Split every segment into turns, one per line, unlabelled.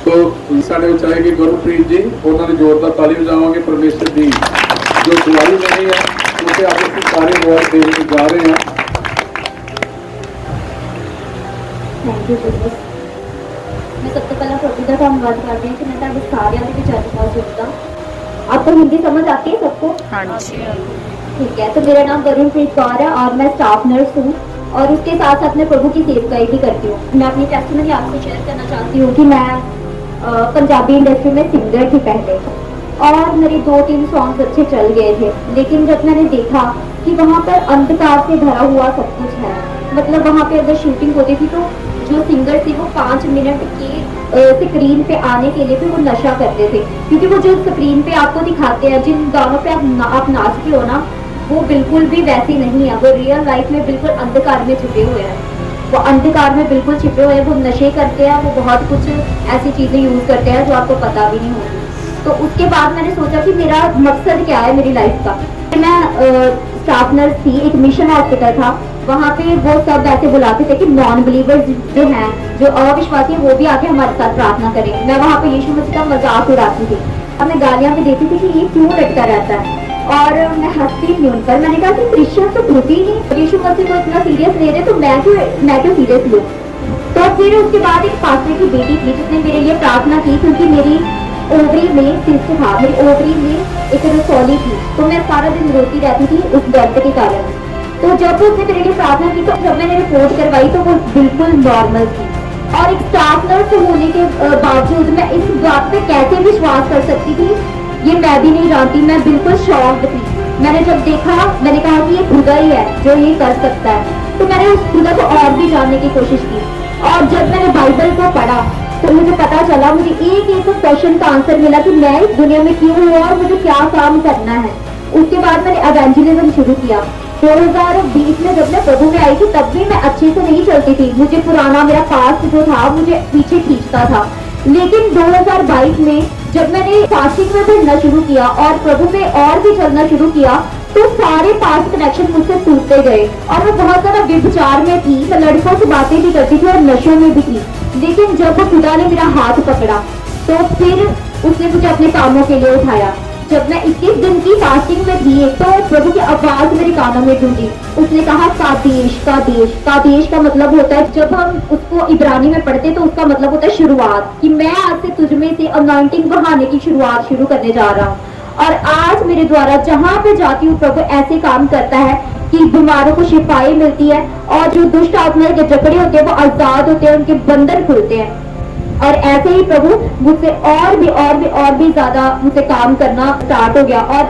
तो साढ़े चाहेगी गुरप्रीत जी, उन्होंने जोरदार ताली बजावांगे। परमेश्वर की जो दुआई बनी है उसे आप सारे अवार्ड देने जा रहे हैं।
Thank you so much. मैं सबसे पहले प्रभु का धन्यवाद कर रही हूँ कि मैं आपके सारे के चैनल पर सुनता। आपको हिंदी समझ आती है सबको?
हाँ जी।
ठीक है, तो मेरा नाम गुरप्रीत कौर है और मैं स्टाफ नर्स हूँ और उसके साथ साथ मैं प्रभु की सेवकाई भी करती हूँ। मैं अपनी टेस्टिमनी आपसे शेयर करना चाहती हूँ कि मैं पंजाबी इंडस्ट्री में सिंगर थी पहले और मेरे 2-3 सॉन्ग्स अच्छे चल गए थे, लेकिन जब मैंने देखा कि वहाँ पर अंधकार से भरा हुआ सब कुछ है, मतलब वहाँ पे अगर शूटिंग होती थी तो जो सिंगर थे वो 5 मिनट की स्क्रीन पे आने के लिए भी वो नशा करते थे, क्योंकि वो जो स्क्रीन पे आपको दिखाते हैं, जिन गानों पे आप नाचते हो ना, वो बिल्कुल भी वैसी नहीं है। वो रियल लाइफ में बिल्कुल अंधकार में छुपे हुए हैं, वो अंधकार में बिल्कुल छिपे हुए हैं। वो नशे करते हैं, वो बहुत कुछ ऐसी चीजें यूज करते हैं जो आपको पता भी नहीं होगी। तो उसके बाद मैंने सोचा कि मेरा मकसद क्या है मेरी लाइफ का। मैं स्टाफ नर्स थी, एक मिशन हॉस्पिटल था, वहाँ पे वो सब ऐसे बुलाते थे कि नॉन बिलीवर्स जो हैं, जो अविश्वासी हैं, वो भी आके हमारे साथ प्रार्थना करें। मैं वहाँ पे यीशु मसीह का मजाक उड़ाती थी और मैं गालियाँ भी देती थी कि ये क्यों लटका रहता है, और मैं हंसती थी उन पर। मैंने कहा कि क्रिश्चियन तो खुद ही नहीं यीशु मसीह को इतना सीरियस ले रहे, तो मैं क्यों सीरियस लूँ। तो फिर उसके बाद एक पास्टर की बेटी थी जिसने मेरे लिए प्रार्थना की, क्योंकि मेरी ओवरी में सिस्ट था, मेरी ओवरी में एक रसौली थी, तो मैं सारा दिन रोती रहती थी उस दर्द के कारण। तो जब उसने मेरे लिए प्रार्थना की, तो जब मैंने रिपोर्ट करवाई तो वो बिल्कुल नॉर्मल थी। और एक स्टाफ नर्स होने के बावजूद मैं इस बात पे कैसे विश्वास कर सकती थी, ये मैं भी नहीं जानती। मैं बिल्कुल शॉक्ड थी। मैंने जब देखा, मैंने कहा कि ये खुदा ही है जो ये कर सकता है, तो मैंने उस खुदा को और भी जानने की कोशिश की। और जब मैंने बाइबल को पढ़ा तो मुझे पता चला, मुझे एक क्वेश्चन का आंसर मिला कि मैं इस दुनिया में क्यों हूँ और मुझे क्या काम करना है। उसके बाद मैंने एवेंजलिज्म शुरू किया। 2020 में जब मैं प्रभु में आई थी तब भी मैं अच्छे से नहीं चलती थी, मुझे पुराना मेरा पास्ट जो था मुझे पीछे खींचता था। लेकिन 2022 में जब मैंने फास्टिंग में बढ़ना शुरू किया और प्रभु में और भी चलना शुरू किया, तो सारे पास्ट कनेक्शन मुझसे टूटते गए और मैं बहुत ज्यादा व्यभिचार में थी। मैं लड़कों से बातें भी करती थी और नशों में भी थी। लेकिन जब वो खुदा ने मेरा हाथ पकड़ा तो फिर उसने मुझे अपने कामों के लिए उठाया। जब मैं 21 दिन की फास्टिंग में थी तो प्रभु की आवाज मेरे कानों में गूंजी। उसने कहा कादेश कादेश। कादेश का मतलब होता है, जब हम उसको इब्रानी में पढ़ते तो उसका मतलब होता है शुरुआत, कि मैं आज से तुझ में से अनॉइंटिंग बहाने की शुरुआत शुरू करने जा रहा हूँ। और आज मेरे द्वारा जहाँ पे जाती हूँ प्रभु ऐसे काम करता है कि बीमारों को शिफाई मिलती है और जो दुष्ट आत्मा के जकड़े होते हैं वो आजाद होते हैं, उनके बंधन खुलते हैं। और ऐसे ही प्रभु मुझसे और भी ज्यादा मुझसे काम करना स्टार्ट हो गया। और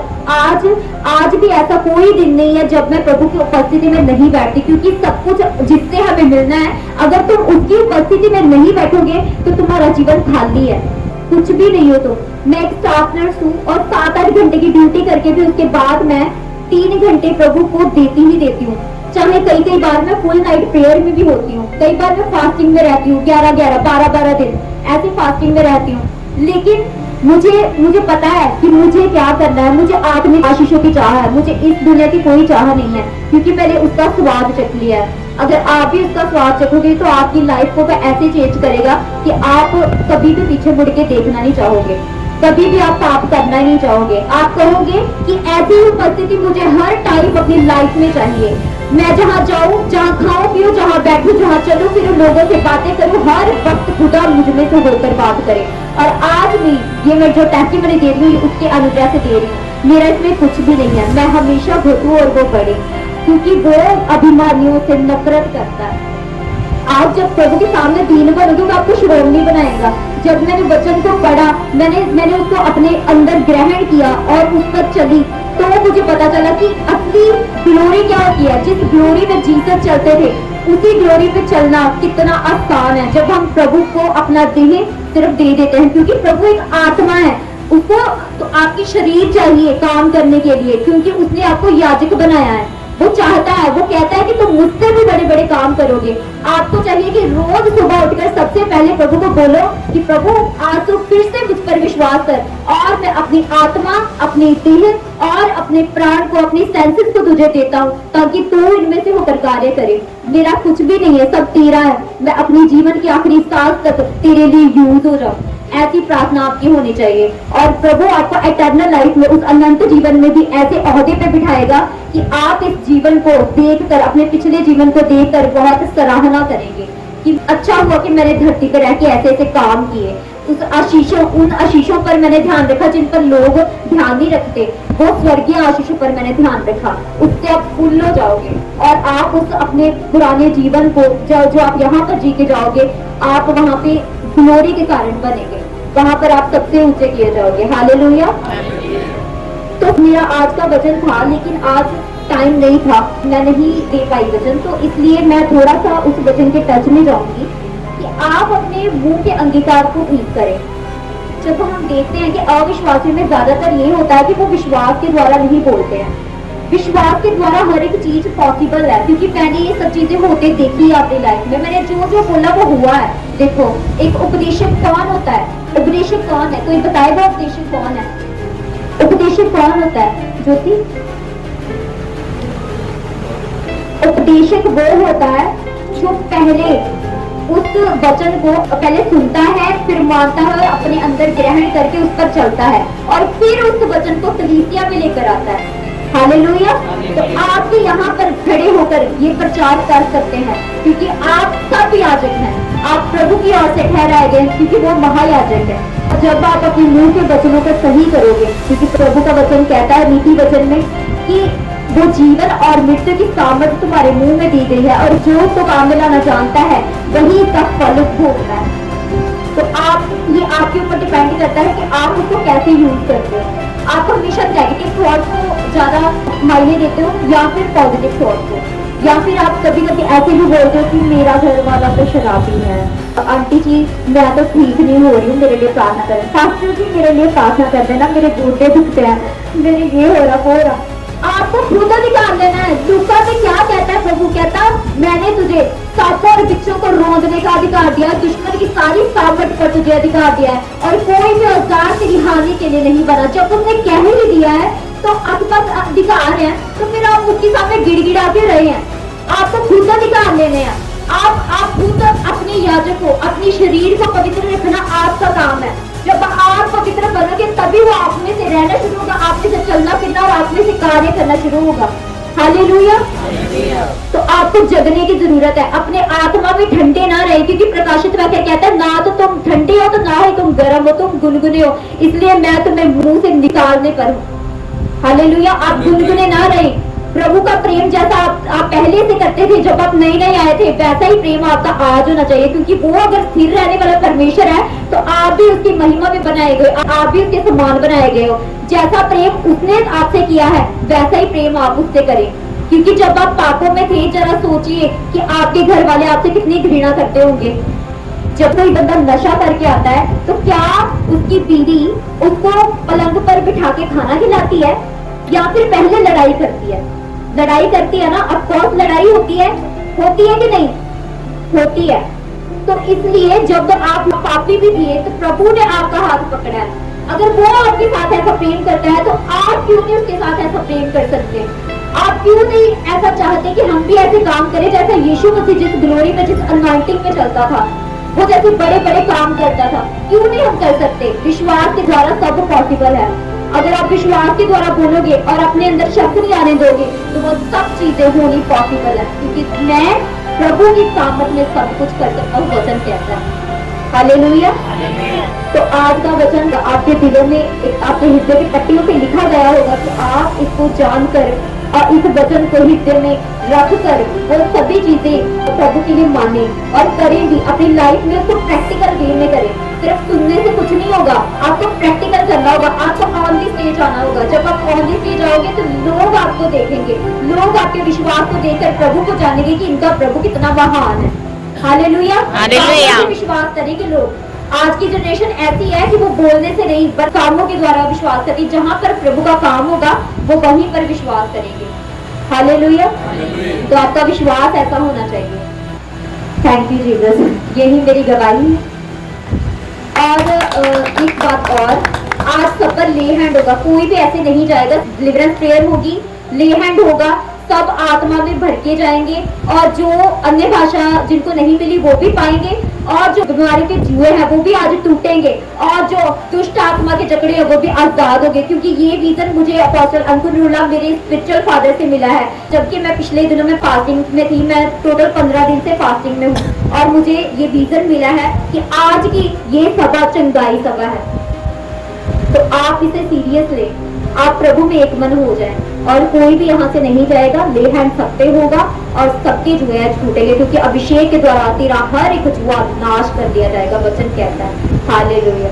आज भी ऐसा कोई दिन नहीं है जब मैं प्रभु की उपस्थिति में नहीं बैठती, क्योंकि सब कुछ जिससे हमें मिलना है, अगर तुम उसकी उपस्थिति में नहीं बैठोगे तो तुम्हारा जीवन खाली है, कुछ भी नहीं हो। तो मैं एक स्टाफ नर्स हूँ और 7-8 घंटे की ड्यूटी करके भी उसके बाद मैं 3 घंटे प्रभु को देती ही देती हूँ। चाहे कई बार मैं फुल नाइट प्रेयर में भी होती हूँ, कई बार मैं फास्टिंग में रहती हूँ, 11-11, 12-12 दिन ऐसे फास्टिंग में रहती हूँ। लेकिन मुझे पता है कि मुझे क्या करना है। मुझे आत्मिक आशीषों की चाह है, मुझे इस दुनिया की कोई चाह नहीं है, क्योंकि मैंने उसका स्वाद चख लिया है। अगर आप भी उसका स्वाद चखोगे तो आपकी लाइफ को वह ऐसे चेंज करेगा कि आप कभी भी पीछे मुड़ के देखना नहीं चाहोगे, कभी भी आप पाप करना ही नहीं चाहोगे। आप कहोगे कि ऐसी उपस्थिति मुझे हर टाइम अपनी लाइफ में चाहिए। मैं जहाँ जाऊँ, जहाँ खाऊं पीऊं, जहाँ बैठूं, जहाँ चलूं फिरूं, लोगों से बातें करूं, हर वक्त खुदा मुझ में से होकर बात करे। और आज भी ये मैं जो टेस्टिमनी दे रही हूँ उसके अनुग्रह से दे रही हूँ। मेरा इसमें कुछ भी नहीं है, मैं हमेशा घटूं और वो बढ़े, क्योंकि वो अभिमानियों से नफरत करता है। आज जब प्रभु के सामने दीन बनोगे तो आपको श्रोमणी बनाएगा। जब मैंने वचन को पढ़ा, मैंने उसको अपने अंदर ग्रहण किया और उस पर चली, तो मुझे पता चला कि असली ग्लोरी क्या होती है। जिस ग्लोरी में जीसस चलते थे उसी ग्लोरी पे चलना कितना आसान है जब हम प्रभु को अपना देह सिर्फ दे देते हैं, क्योंकि प्रभु एक आत्मा है। उसको तो आपकी शरीर चाहिए काम करने के लिए, क्योंकि उसने आपको याजक बनाया है। वो चाहता है, वो कहता है कि तुम मुझसे भी बड़े बड़े काम करोगे। आपको चाहिए कि रोज सुबह उठकर सबसे पहले प्रभु को बोलो कि प्रभु आज तो फिर से मुझ पर विश्वास कर और मैं अपनी आत्मा, अपनी देह और अपने प्राण को, अपनी सेंसेस को तुझे देता हूँ, ताकि तू इनमें से होकर कार्य करे। मेरा कुछ भी नहीं है, सब तेरा है। मैं अपनी जीवन की आखिरी सांस तक तेरे लिए यूज हो जाऊँ। ऐसी प्रार्थना आपकी होनी चाहिए और प्रभु आपको एटर्नल लाइफ में उस अनंत जीवन में भी ऐसे ओहदे पे बिठाएगा कि आप इस जीवन को देखकर, अपने पिछले जीवन को देखकर बहुत सराहना करेंगे कि अच्छा हुआ कि मैंने धरती पर रह के ऐसे ऐसे काम किए। उन आशीषों पर मैंने ध्यान रखा जिन पर लोग ध्यान नहीं रखते, वो स्वर्गीय आशीषों पर मैंने ध्यान रखा। उससे आप फुल हो जाओगे और आप उस अपने पुराने जीवन को जो आप यहाँ पर जी के जाओगे, आप वहाँ पे ग्लोरी के कारण बनेंगे, वहाँ पर आप सबसे ऊंचे किए जाओगे। हालेलुया। तो मेरा आज का वचन था, लेकिन आज टाइम नहीं था, मैं नहीं दे पाई वचन, तो इसलिए मैं थोड़ा सा उस वचन के टच में जाऊंगी कि आप अपने मुंह के अंगीकार को ठीक करें। जब हम देखते हैं कि अविश्वासियों में ज्यादातर ये होता है कि वो विश्वास के द्वारा नहीं बोलते हैं। विश्वास के द्वारा हर एक चीज पॉसिबल है, क्योंकि मैंने ये सब चीजें होते देखी है अपनी लाइफ में। मैंने जो जो बोला वो हुआ है। देखो, एक उपदेशक कौन होता है? उपदेशक कौन है? कोई बताएगा उपदेशक कौन है? उपदेशक कौन होता है ज्योति? उपदेशक वो होता है जो पहले उस वचन को पहले सुनता है, फिर मानता है और अपने अंदर ग्रहण करके उस पर चलता है और फिर उस वचन को कलीसिया में लेकर आता है। हालेलुया। तो आप भी यहाँ पर खड़े होकर ये प्रचार कर सकते हैं, क्योंकि आप सब याजक हैं। आप प्रभु की ओर से ठहराए गए, क्योंकि वो महायाजक है। और जब आप अपने मुंह के वचनों को सही करोगे, क्योंकि प्रभु का वचन कहता है नीति वचन में कि वो जीवन और मृत्यु की सामर्थ तुम्हारे मुंह में दी गई है, और जो उसको काम में लाना जानता है वही इसका फल भोगता है। तो ये आपके ऊपर डिपेंड करता है कि आप उसको कैसे यूज करते हो। आप हमेशा नेगेटिव थॉट को ज्यादा मायने देते हो या फिर पॉजिटिव थॉट को, या फिर आप कभी कभी ऐसे भी बोलते हो कि मेरा घर वाला तो शराबी है, आंटी जी मैं तो ठीक नहीं हो रही हूँ, मेरे लिए प्रार्थना करें। सासू जी मेरे लिए प्रार्थना कर देना, मेरे गोडे दुखते हैं, मेरे ये हो रहा वो हो रहा। आपको खुद अधिकार लेना है। लूका में क्या कहता है? प्रभु कहता मैंने तुझे सांपों और बिच्छों को रोंदने का अधिकार दिया, दुश्मन की सारी सामर्थ पर तुझे अधिकार दिया है, और कोई भी औजार तेरी हानि के लिए नहीं बना। जब तुमने कह ही दिया है तो आपके पास अधिकार है, तो फिर आप उसके सामने गिड़गिड़ा के रहे हैं। आपको खुद अधिकार लेने हैं। आप खुद अपने याजक को, अपने शरीर को पवित्र रखना आपका काम है। जब आप पवित्र बनोगे तभी वो आप में से रहना शुरू होगा, आप में से चलना फिरना और आप में से कार्य करना शुरू होगा। हालेलुया। तो आपको जगने की जरूरत है। अपने आत्मा में ठंडे ना रहे, क्योंकि प्रकाशित वाक्य कहता है ना तो तुम ठंडे हो तो ना ही तुम गर्म हो, तुम गुनगुने हो, इसलिए मैं तुम्हें मुंह से निकालने पर हूँ। हालेलुया। आप गुनगुने ना रहे। प्रभु का प्रेम जैसा आप पहले से करते थे जब आप नए नए आए थे, वैसा ही प्रेम आपका आज होना चाहिए, क्योंकि वो अगर स्थिर रहने वाला परमेश्वर है तो आप भी उसकी महिमा में बनाए गए, आप भी उसके समान बनाए गए हो। जैसा प्रेम उसने आपसे किया है वैसा ही प्रेम आप उससे करें, क्योंकि जब आप पापों में थे, जरा सोचिए कि आपके घर वाले आपसे कितनी घृणा करते होंगे। जब कोई बंदा नशा करके आता है तो क्या उसकी बीवी उसको पलंग पर बिठा के खाना खिलाती है या फिर पहले लड़ाई करती है? लड़ाई करती है ना। अब कौन लड़ाई होती है कि नहीं होती है? तो इसलिए जब आप पापी भी थे तो प्रभु ने आपका हाथ पकड़ा है। अगर वो आपके साथ ऐसा प्रेम करता है तो आप क्यों नहीं उसके साथ ऐसा प्रेम कर सकते? आप क्यों नहीं ऐसा चाहते कि हम भी ऐसे काम करें जैसा यीशु मसीह जिस ग्लोरी में, जिस अनॉइंटिंग में चलता था, वो जैसे बड़े बड़े काम करता था? क्यों नहीं हम कर सकते? विश्वास के द्वारा सब पॉसिबल है। अगर आप विश्वास के द्वारा बोलोगे और अपने अंदर शक नहीं आने दोगे तो वो सब चीजें होनी पॉसिबल है, क्योंकि मैं प्रभु की सामर्थ में सब कुछ कर सकता हूँ, वचन कहता है। हालेलुया। तो आज का वचन आपके दिलों में, आपके हृदय की पट्टियों पे लिखा गया होगा कि आप इसको जानकर और इस वचन को हृदय में रख कर वो सभी चीजें प्रभु के लिए माने और करें भी, अपनी लाइफ में उसको प्रैक्टिकल वे में करें। सिर्फ सुनने से कुछ नहीं होगा, आपको प्रैक्टिकल करना होगा, आपको ऑन दी स्टेज आना होगा। जब आप ऑन दी स्टेज आओगे तो लोग आपको देखेंगे, लोग आपके विश्वास को देखकर प्रभु को जानेंगे कि इनका प्रभु कितना महान है। हालेलुया। विश्वास करेंगे लोग। आज की जनरेशन ऐसी है कि वो बोलने से नहीं बट कामों के द्वारा विश्वास करती। जहाँ पर प्रभु का काम होगा वो वहीं पर विश्वास करेंगे। हालेलुया। तो आपका विश्वास ऐसा होना चाहिए। Thank you Jesus. यही मेरी गवाही है। और एक बात और, आज सब पर ले हैंड होगा, कोई भी ऐसे नहीं जाएगा। डिलीवरेंस प्रेयर होगी, ले हैंड होगा, सब आत्मा में भर के जाएंगे और जो अन्य भाषा जिनको नहीं मिली वो भी पाएंगे और जो बीमारी के जुए हैं वो भी आज टूटेंगे और जो दुष्ट आत्मा के जकड़े हैं वो भी आजाद होंगे, क्योंकि ये विजन मुझे अपोस्टल अंकुर नूरुल्लाह मेरे स्पिरिचुअल फादर से मिला है। जबकि मैं पिछले दिनों में फास्टिंग में थी, मैं टोटल 15 दिन से फास्टिंग में हूँ और मुझे ये विजन मिला है कि आज की ये सभा चंगाई सभा है। तो आप इसे सीरियस लें, आप प्रभु में एक मन हो जाएं और कोई भी यहाँ से नहीं जाएगा, ले हैंड सब पे होगा और सबके जुए आज टूटेंगे, क्योंकि अभिषेक के द्वारा तेरा हर एक जुआ नाश कर दिया जाएगा, वचन कहता है। हालेलुया।